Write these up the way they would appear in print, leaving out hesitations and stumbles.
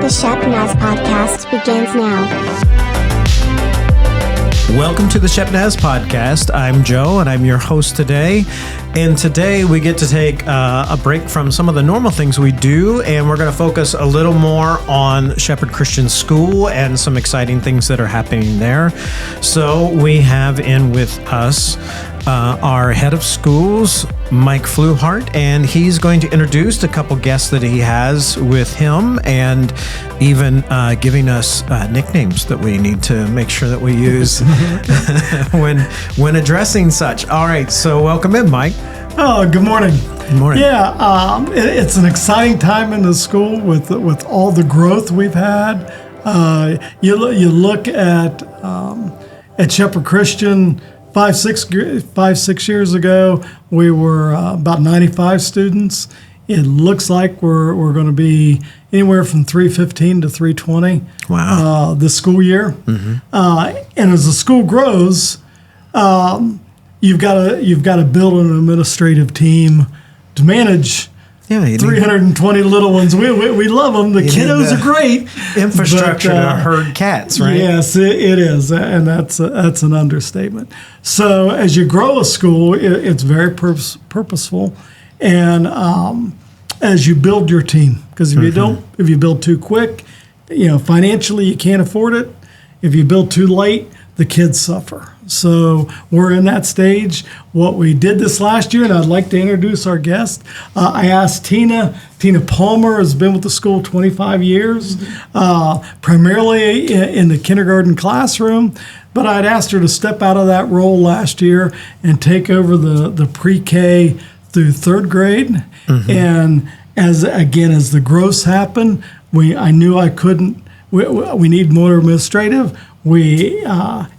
The Shepnaz Podcast begins now. Welcome to the Shepnaz Podcast. I'm Joe, and I'm your host today. And today we get to take a break from some of the normal things we do, and we're going to focus a little more on Shepherd Christian School and some exciting things that are happening there. So we have in with us our head of schools, Mike Fluhart, and he's going to introduce a couple guests that he has with him, and even giving us nicknames that we need to make sure that we use when addressing such. All right, so welcome in, Mike. Oh, good morning. Good morning. Yeah, it's an exciting time in the school with all the growth we've had. You look at Shepherd Christian. 5-6 years ago, we were about 95 students. It looks like we're going to be anywhere from 315 to 320. Wow. This school year. Mm-hmm. And as the school grows, you've got to build an administrative team to manage 320 little ones. We love them. The kiddos are great. Infrastructure to herd cats, right? Yes, it is, and that's an understatement. So as you grow a school, it's very purposeful, and as you build your team, because if you build too quick, financially you can't afford it. If you build too late, the kids suffer. So we're in that stage. What we did this last year, and I'd like to introduce our guest. I asked Tina Palmer has been with the school 25 years, primarily in the kindergarten classroom, but I'd asked her to step out of that role last year and take over the pre-K through third grade. Mm-hmm. And as the growths happen, I knew I couldn't. We need more administrative. We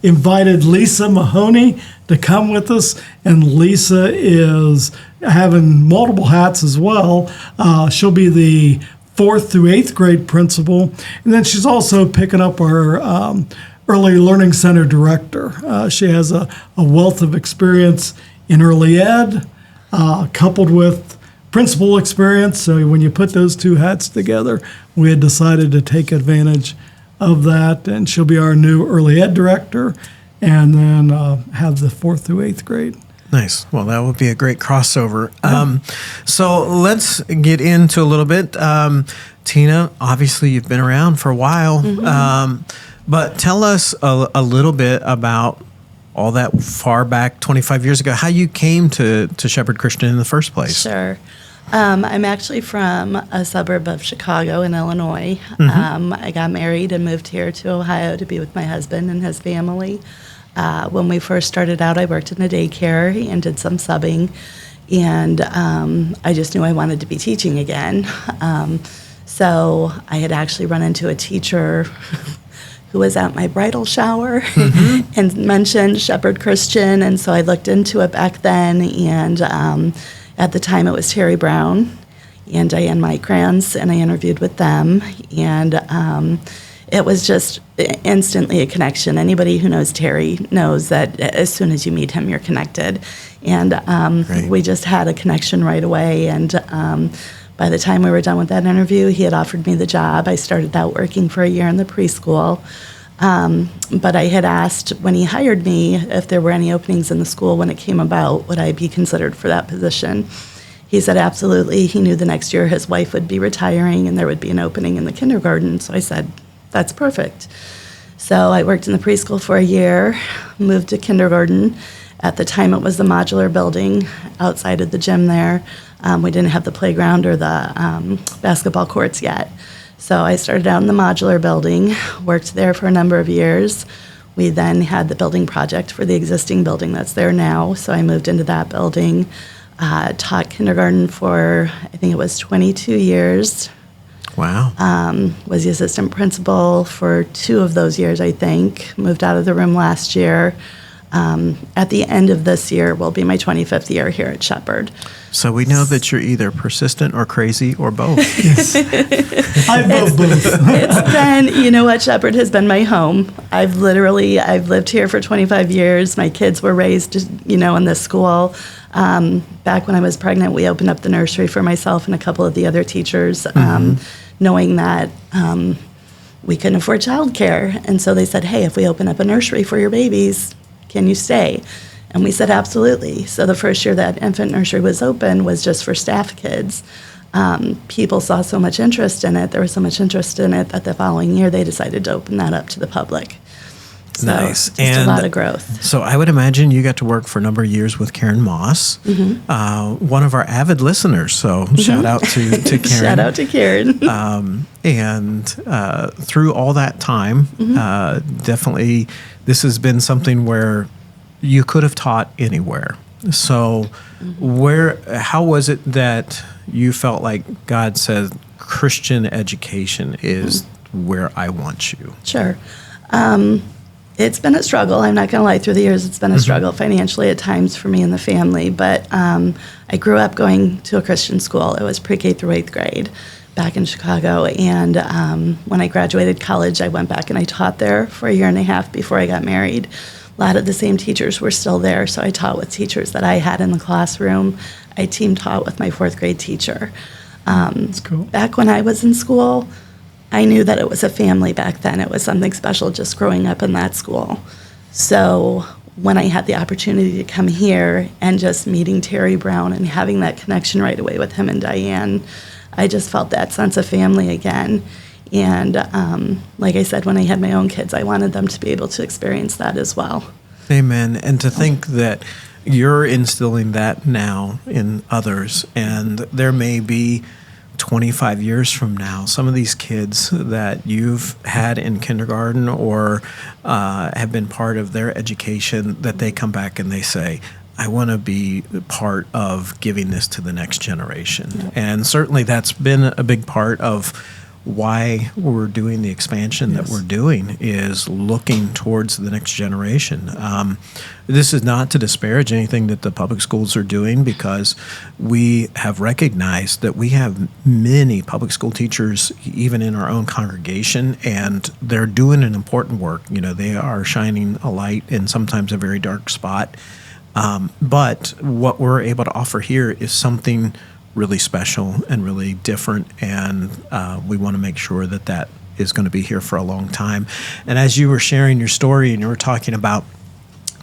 invited Lisa Mahoney to come with us, and Lisa is having multiple hats as well. She'll be the 4th through 8th grade principal, and then she's also picking up our Early Learning Center director. She has a wealth of experience in early ed, coupled with principal experience. So when you put those two hats together, we had decided to take advantage of that, and she'll be our new early ed director, and then have the 4th through 8th grade. Nice. Well, that would be a great crossover. Yeah. So let's get into a little bit. Tina, obviously you've been around for a while, mm-hmm. But tell us a little bit about all that far back 25 years ago, how you came to Shepherd Christian in the first place. Sure. I'm actually from a suburb of Chicago in Illinois. Mm-hmm. I got married and moved here to Ohio to be with my husband and his family. When we first started out, I worked in a daycare and did some subbing, and I just knew I wanted to be teaching again. So I had actually run into a teacher who was at my bridal shower mm-hmm. and mentioned Shepherd Christian, and so I looked into it back then, and at the time, it was Terry Brown and Diane Micrans, and I interviewed with them, and it was just instantly a connection. Anybody who knows Terry knows that as soon as you meet him, you're connected, and we just had a connection right away, and by the time we were done with that interview, he had offered me the job. I started out working for a year in the preschool. But I had asked when he hired me if there were any openings in the school when it came about, would I be considered for that position? He said absolutely. He knew the next year his wife would be retiring and there would be an opening in the kindergarten. So I said, that's perfect. So I worked in the preschool for a year, moved to kindergarten. At the time, it was the modular building outside of the gym there. We didn't have the playground or the basketball courts yet. So I started out in the modular building, worked there for a number of years. We then had the building project for the existing building that's there now. So I moved into that building, taught kindergarten for, I think it was 22 years. Wow. Was the assistant principal for 2 of those years, I think. Moved out of the room last year. At the end of this year will be my 25th year here at Shepherd. So we know that you're either persistent or crazy or both. Yes. I love both. It's been, you know what, Shepherd has been my home. I've lived here for 25 years. My kids were raised, in this school. Back when I was pregnant, we opened up the nursery for myself and a couple of the other teachers. knowing that we couldn't afford childcare. And so they said, hey, if we open up a nursery for your babies, can you stay? And we said, absolutely. So the first year that infant nursery was open was just for staff kids. People saw so much interest in it. There was so much interest in it that the following year they decided to open that up to the public. So nice. Just a lot of growth. So I would imagine you got to work for a number of years with Karen Moss, one of our avid listeners. So shout out to Karen. Shout out to Karen. And through all that time, definitely this has been something where you could have taught anywhere. So how was it that you felt like God said Christian education is where I want you? Sure. It's been a struggle. I'm not going to lie. Through the years, it's been a struggle financially at times for me and the family. But I grew up going to a Christian school. It was pre-K through 8th grade back in Chicago. And when I graduated college, I went back and I taught there for a year and a half before I got married. A lot of the same teachers were still there, so I taught with teachers that I had in the classroom. I team taught with my 4th grade teacher. That's cool. Back when I was in school, I knew that it was a family back then. It was something special just growing up in that school. So when I had the opportunity to come here and just meeting Terry Brown and having that connection right away with him and Diane, I just felt that sense of family again. And like I said, when I had my own kids, I wanted them to be able to experience that as well. Amen. And to think that you're instilling that now in others, and there may be 25 years from now, some of these kids that you've had in kindergarten or have been part of their education, that they come back and they say, I want to be part of giving this to the next generation. Yep. And certainly that's been a big part of why we're doing the expansion that we're doing, is looking towards the next generation. This is not to disparage anything that the public schools are doing, because we have recognized that we have many public school teachers, even in our own congregation, and they're doing an important work. You know, they are shining a light in sometimes a very dark spot. But what we're able to offer here is something really special and really different, and we want to make sure that that is going to be here for a long time. And as you were sharing your story and you were talking about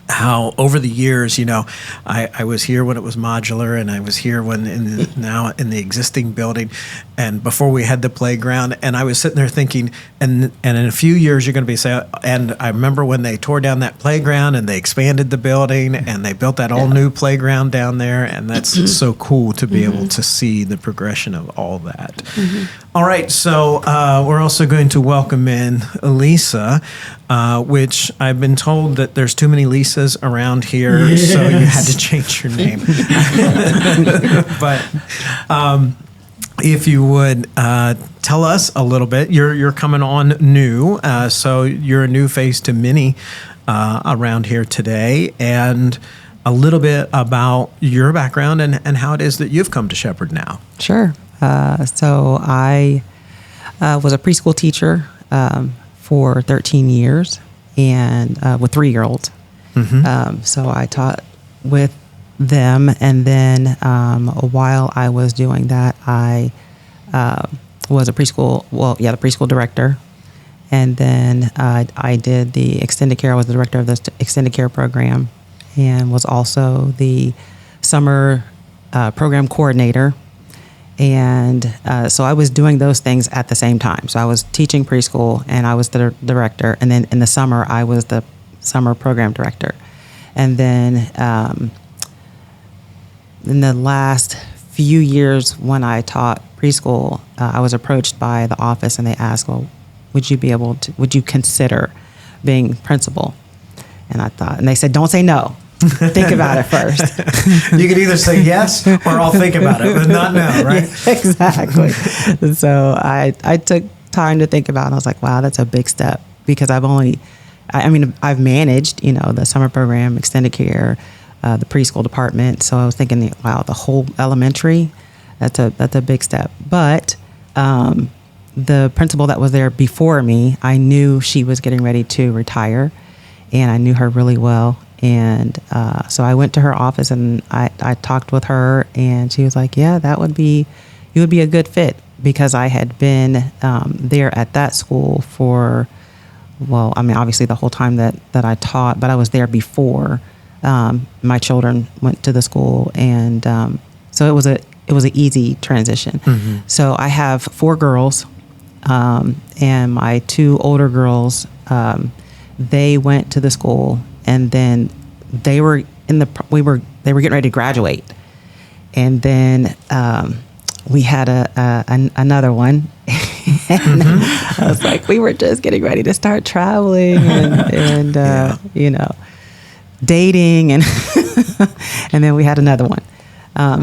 how over the years, you know, I was here when it was modular, and I was here when now in the existing building, and before we had the playground, and I was sitting there thinking, and in a few years you're going to be saying, and I remember when they tore down that playground and they expanded the building and they built that all new playground down there, and that's so cool to be able to see the progression of all that. All right, so we're also going to welcome in Lisa, which I've been told that there's too many Lisas around here, so you had to change your name. But if you would tell us a little bit, you're coming on new, so you're a new face to many around here today, and a little bit about your background and how it is that you've come to Shepherd now. Sure. So I was a preschool teacher for 13 years, and with 3-year-olds. So I taught with them, and then while I was doing that, I was a preschool, the preschool director, and then I did the extended care. I was the director of the extended care program, and was also the summer program coordinator. And so I was doing those things at the same time. So I was teaching preschool, and I was the director. And then in the summer, I was the summer program director. And then in the last few years when I taught preschool, I was approached by the office, and they asked, well, would you consider being principal? And I thought, and they said, don't say no. Think about it first. You could either say yes or I'll think about it, but not now, right? Yeah, exactly. So I took time to think about it, and I was like, wow, that's a big step, because I've managed, the summer program, extended care, the preschool department. So I was thinking, wow, the whole elementary, that's a big step. But the principal that was there before me, I knew she was getting ready to retire, and I knew her really well. And so I went to her office, and I talked with her, and she was like, yeah, you would be a good fit, because I had been there at that school for, well, I mean, obviously the whole time that I taught, but I was there before my children went to the school, and so it was an easy transition. So I have 4 girls, and my 2 older girls, they went to the school, and then they were getting ready to graduate, and then we had another one. And I was like, we were just getting ready to start traveling and dating, and and then we had another one.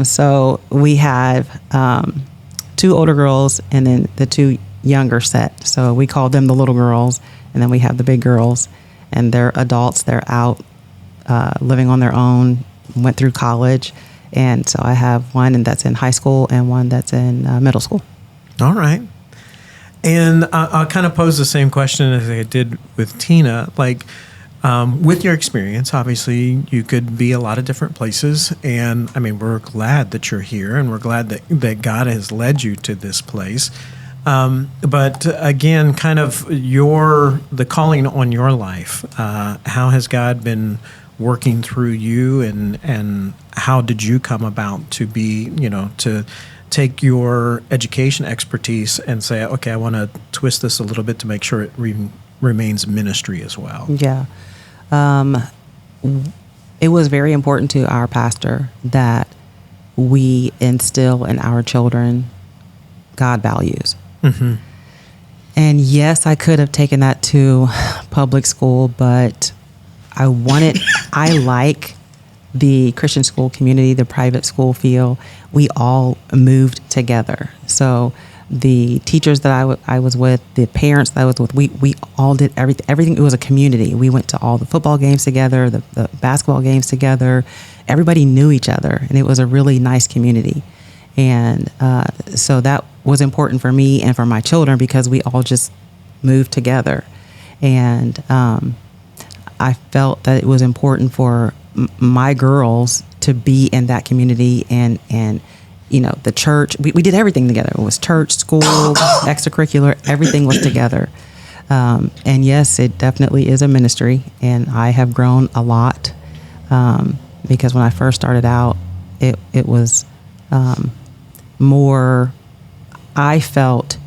So we have 2 older girls and then the 2 younger set. So we called them the little girls, and then we have the big girls, and they're adults. They're out living on their own, went through college. And so I have one and that's in high school and one that's in middle school. All right. And I'll kind of pose the same question as I did with Tina. Like, with your experience, obviously, you could be a lot of different places. And, I mean, we're glad that you're here, and we're glad that God has led you to this place. But, again, kind of the calling on your life, how has God been working through you, and how did you come about to be, to take your education expertise and say, okay, I want to twist this a little bit to make sure it remains ministry as well? Yeah. It was very important to our pastor that we instill in our children God values. Mm-hmm. And yes, I could have taken that to public school, but I like the Christian school community, the private school feel. We all moved together. So the teachers that I was with, the parents that I was with, we all did everything. It was a community. We went to all the football games together, the basketball games together. Everybody knew each other, and it was a really nice community. And so that was important for me and for my children because we all just moved together. And I felt that it was important for my girls to be in that community, and the church. We did everything together. It was church, school, extracurricular, everything was together. And yes, it definitely is a ministry, and I have grown a lot because when I first started out, it was more, I felt,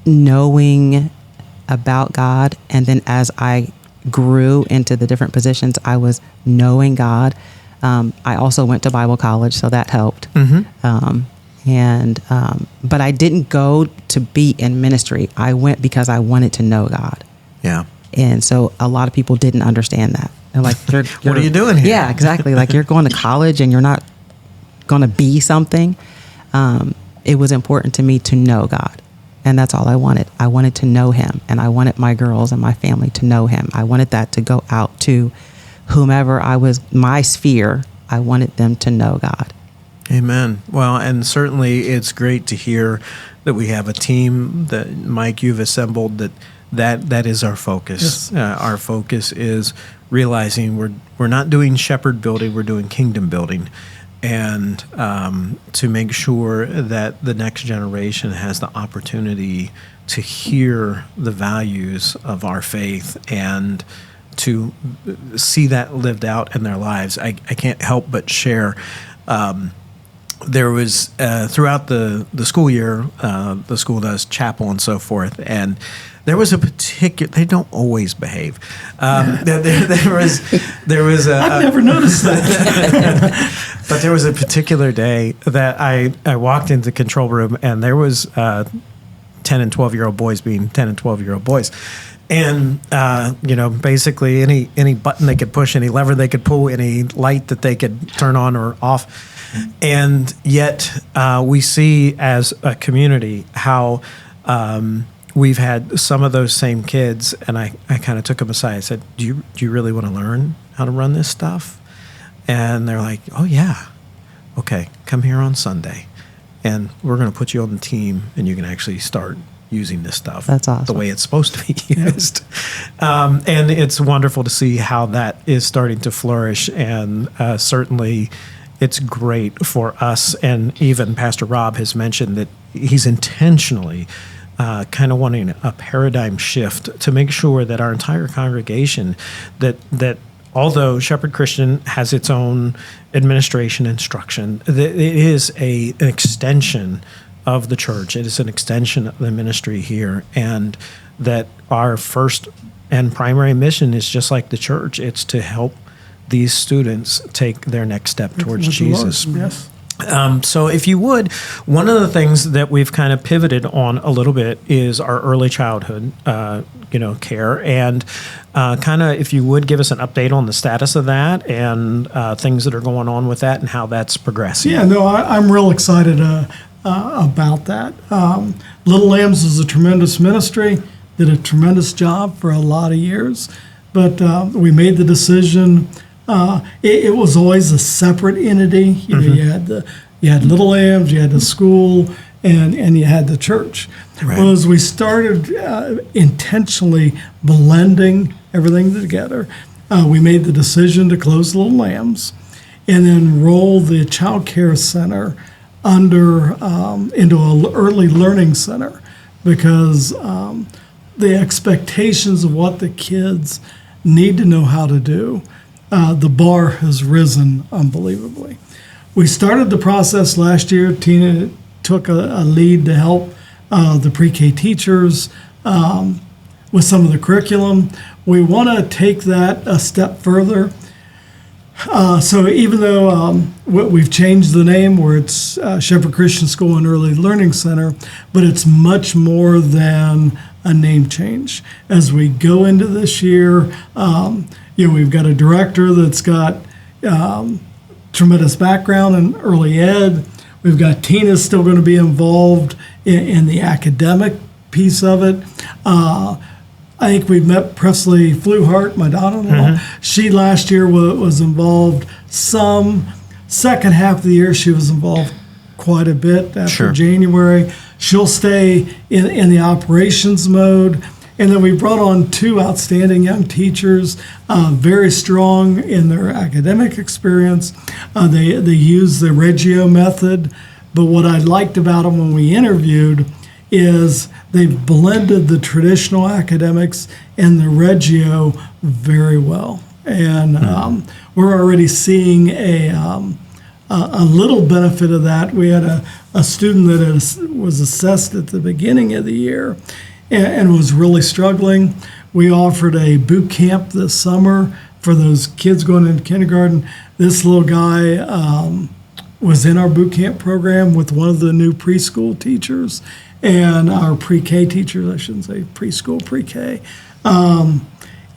knowing about God, and then as I grew into the different positions, I was knowing God. I also went to Bible college, so that helped. Mm-hmm. But I didn't go to be in ministry. I went because I wanted to know God. Yeah. And so a lot of people didn't understand that. They're like, you're what are you doing here? Yeah, exactly. Like, you're going to college and you're not going to be something. It was important to me to know God. And that's all I wanted. I wanted to know him, and I wanted my girls and my family to know him. I wanted that to go out to whomever I was, my sphere. I wanted them to know God. Amen. Well, and certainly it's great to hear that we have a team that, Mike, you've assembled, that is our focus. Yes. Our focus is realizing we're not doing shepherd building, we're doing kingdom building. And to make sure that the next generation has the opportunity to hear the values of our faith and to see that lived out in their lives. I can't help but share. There was, throughout the school year, the school does chapel and so forth, and there was a particular, they don't always behave. There was I've never noticed that. But there was a particular day that I walked into the control room, and there was 10 and 12-year-old boys being 10 and 12-year-old boys. And, basically any button they could push, any lever they could pull, any light that they could turn on or off. And yet we see as a community how we've had some of those same kids, and I kind of took them aside. I said, do you really want to learn how to run this stuff? And they're like, oh, yeah. Okay, come here on Sunday, and we're going to put you on the team, and you can actually start using this stuff. That's awesome. The way it's supposed to be used. And it's wonderful to see how that is starting to flourish. And certainly, it's great for us, and even Pastor Rob has mentioned that he's intentionally kind of wanting a paradigm shift to make sure that our entire congregation, that although Shepherd Christian has its own administration instruction, it is an extension of the church. It is an extension of the ministry here, and that our first and primary mission is just like the church. It's to help these students take their next step towards Jesus. Yes. So if you would, one of the things that we've kind of pivoted on a little bit is our early childhood, care, and kind of, if you would, give us an update on the status of that and things that are going on with that and how that's progressing. Yeah, no, I'm real excited about that. Little Lambs is a tremendous ministry, did a tremendous job for a lot of years, but we made the decision. It was always a separate entity. You had Little Lambs, you had the school, and you had the church. Right. Well, as we started intentionally blending everything together, we made the decision to close Little Lambs and then roll the child care center into an early learning center, because the expectations of what the kids need to know how to do, the bar has risen unbelievably. We started the process last year. Tina took a lead to help the pre-K teachers with some of the curriculum. We want to take that a step further. So even though we've changed the name, where it's Shepherd Christian School and Early Learning Center, but it's much more than a name change. As we go into this year, we've got a director that's got tremendous background in early ed. We've got Tina still going to be involved in the academic piece of it. I think we've met Presley Fluhart, my daughter-in-law. She last year was involved some. Second half of the year, she was involved quite a bit after January. She'll stay in the operations mode. And then we brought on two outstanding young teachers, very strong in their academic experience. They use the Reggio method. But what I liked about them when we interviewed is they've blended the traditional academics and the Reggio very well. And we're already seeing a little benefit of that. We had a student that was assessed at the beginning of the year and was really struggling. We offered a boot camp this summer for those kids going into kindergarten. This little guy was in our boot camp program with one of the new preschool teachers and our pre-K teachers, I shouldn't say preschool, pre-K. And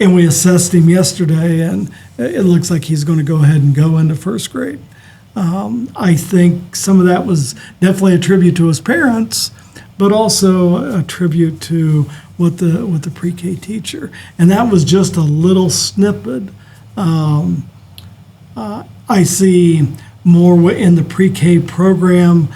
we assessed him yesterday, and it looks like he's going to go ahead and go into first grade. I think some of that was definitely a tribute to his parents, but also a tribute to what the pre-K teacher. And that was just a little snippet. I see more in the pre-K program,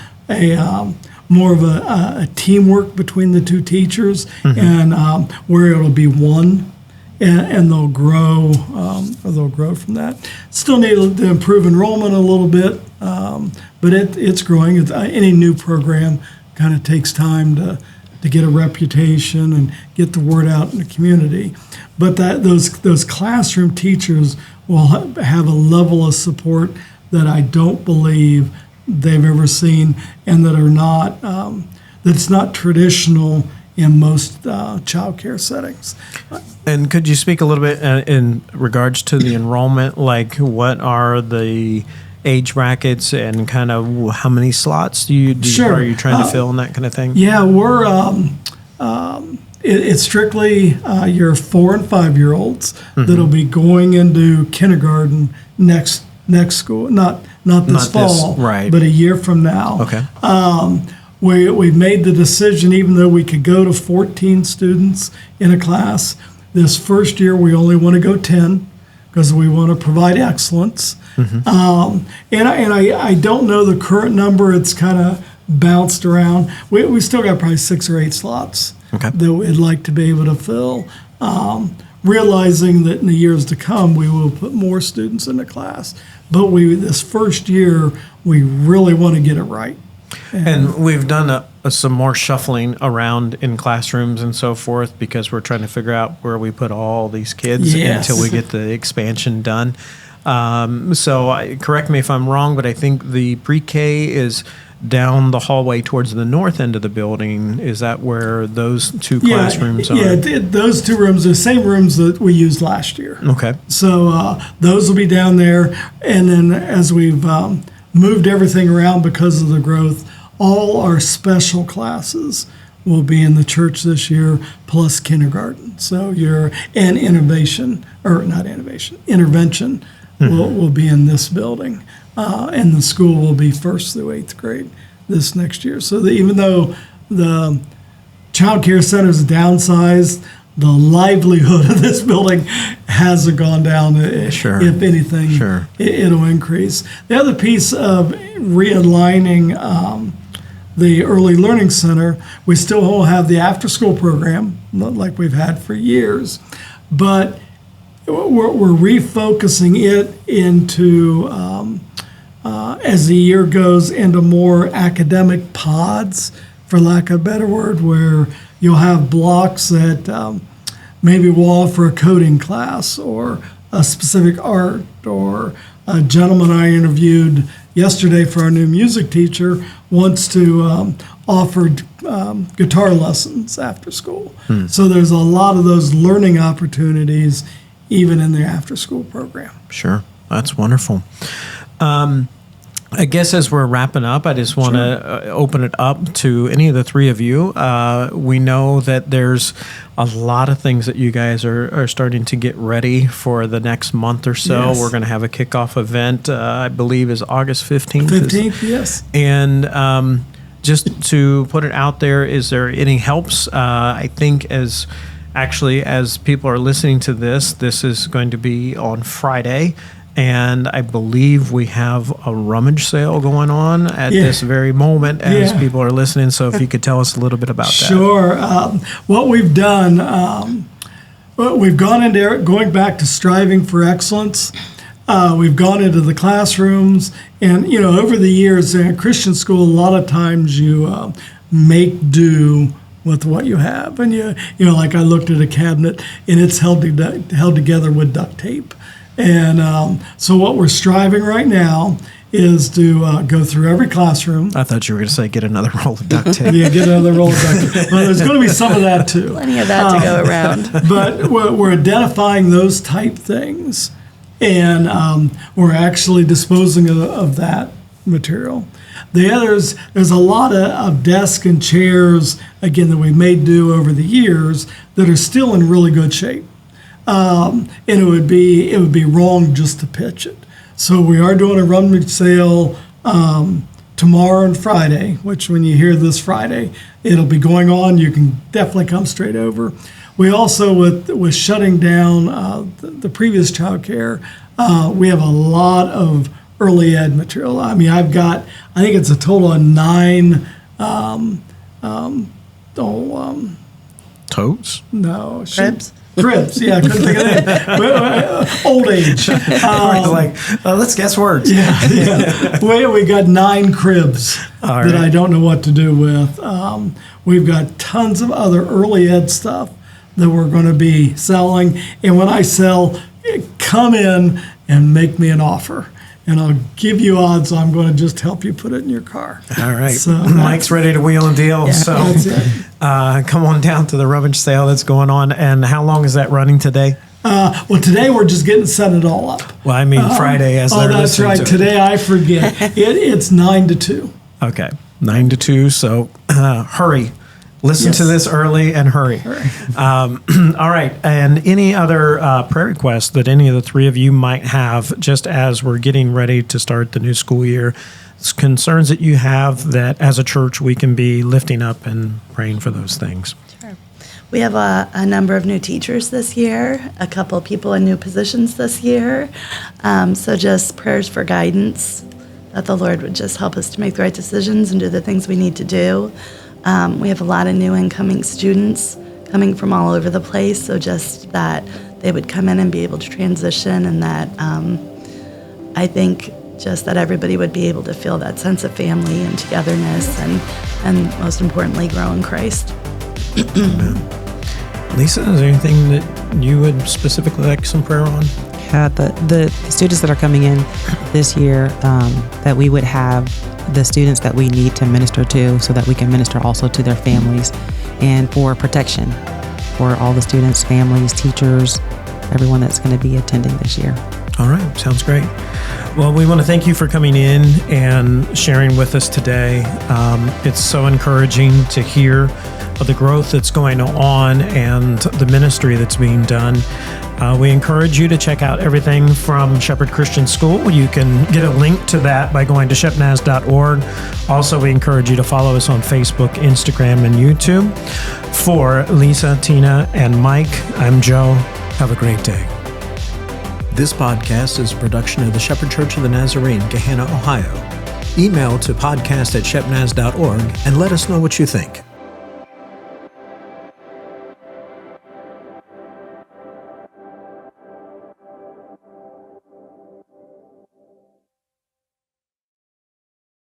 more of a teamwork between the two teachers, and where it'll be one, and they'll grow from that. Still need to improve enrollment a little bit, but it's growing. Any new program kind of takes time to get a reputation and get the word out in the community. But those classroom teachers will have a level of support that I don't believe they've ever seen, and that are not that's not traditional in most child care settings. And could you speak a little bit in regards to the enrollment? Like, what are the age brackets and kind of how many slots are you trying to fill and that kind of thing? Yeah, we're it's strictly your 4 and 5 year olds that'll be going into kindergarten next school, not this fall, but a year from now. Okay. We've made the decision, even though we could go to 14 students in a class, this first year we only want to go 10 because we want to provide excellence. And I don't know the current number. It's kind of bounced around. We still got probably 6 or 8 slots that we'd like to be able to fill. realizing that in the years to come, we will put more students in the class. But this first year, we really want to get it right. And we've done some more shuffling around in classrooms and so forth because we're trying to figure out where we put all these kids until we get the expansion done. Correct me if I'm wrong, but I think the pre-K is down the hallway towards the north end of the building. Is that where those two classrooms are? Yeah, those two rooms are the same rooms that we used last year. Okay. So those will be down there. And then as we've moved everything around because of the growth, all our special classes will be in the church this year, plus kindergarten. So intervention will be in this building. And the school will be 1st through 8th grade this next year. So even though the child care center is downsized, the livelihood of this building hasn't gone down. Sure. If anything, sure. It'll increase. The other piece of realigning the Early Learning Center, we still will have the after-school program, like we've had for years, but we're refocusing it into, as the year goes, into more academic pods, for lack of a better word, where you'll have blocks that maybe we'll offer a coding class or a specific art, or a gentleman I interviewed yesterday for our new music teacher wants to offer guitar lessons after school. So there's a lot of those learning opportunities even in the after-school program. Sure. That's wonderful. I guess as we're wrapping up, I just want to open it up to any of the three of you. We know that there's a lot of things that you guys are starting to get ready for the next month or so. Yes. We're going to have a kickoff event, I believe is August 15th. 15th, yes. And just to put it out there, is there any helps? I think as people are listening to this is going to be on Friday. And I believe we have a rummage sale going on at this very moment as people are listening. So if you could tell us a little bit about that. Sure. What we've done, we've gone into going back to striving for excellence. We've gone into the classrooms. And, over the years in a Christian school, a lot of times you make do with what you have. And, like I looked at a cabinet and it's held together with duct tape. And so what we're striving right now is to go through every classroom. I thought you were going to say get another roll of duct tape. Yeah, get another roll of duct tape. Well, there's going to be some of that too. Plenty of that to go around. But we're identifying those type things, and we're actually disposing of that material. The others, there's a lot of desks and chairs, again, that we made do over the years that are still in really good shape. And it would be wrong just to pitch it. So we are doing a rummage sale tomorrow and Friday, which when you hear this Friday, it'll be going on. You can definitely come straight over. We also, with shutting down the previous child care, we have a lot of early ed material. I mean, I think it's a total of 9 totes? No. Cribs? Cribs, yeah, I couldn't think of that. Old age. Let's guess words. Yeah. We got 9 cribs that I don't know what to do with. We've got tons of other early ed stuff that we're going to be selling. And when I sell, come in and make me an offer. And I'll give you odds. I'm going to just help you put it in your car. All right. So Mike's ready to wheel and deal. Yeah, so come on down to the rummage sale that's going on. And how long is that running today? Well, today we're just getting set it all up. Well, I mean Friday as they're that's listening right. to it. Today I forget. It's 9 to 2. Okay. 9 to 2. So hurry. Listen to this early and hurry. All right. And any other prayer requests that any of the three of you might have just as we're getting ready to start the new school year, concerns that you have that as a church we can be lifting up and praying for those things? Sure. We have a number of new teachers this year, a couple of people in new positions this year. So just prayers for guidance, that the Lord would just help us to make the right decisions and do the things we need to do. We have a lot of new incoming students coming from all over the place. So just that they would come in and be able to transition, and that I think just that everybody would be able to feel that sense of family and togetherness, and most importantly, grow in Christ. Lisa, is there anything that you would specifically like some prayer on? The students that are coming in this year, that we would have the students that we need to minister to, so that we can minister also to their families, and for protection for all the students, families, teachers, everyone that's going to be attending this year. All right, sounds great. Well, we want to thank you for coming in and sharing with us today. It's so encouraging to hear of the growth that's going on and the ministry that's being done. We encourage you to check out everything from Shepherd Christian School. You can get a link to that by going to shepnaz.org. Also, we encourage you to follow us on Facebook, Instagram, and YouTube. For Lisa, Tina, and Mike, I'm Joe. Have a great day. This podcast is a production of the Shepherd Church of the Nazarene, Gahanna, Ohio. Email to podcast@shepnaz.org and let us know what you think.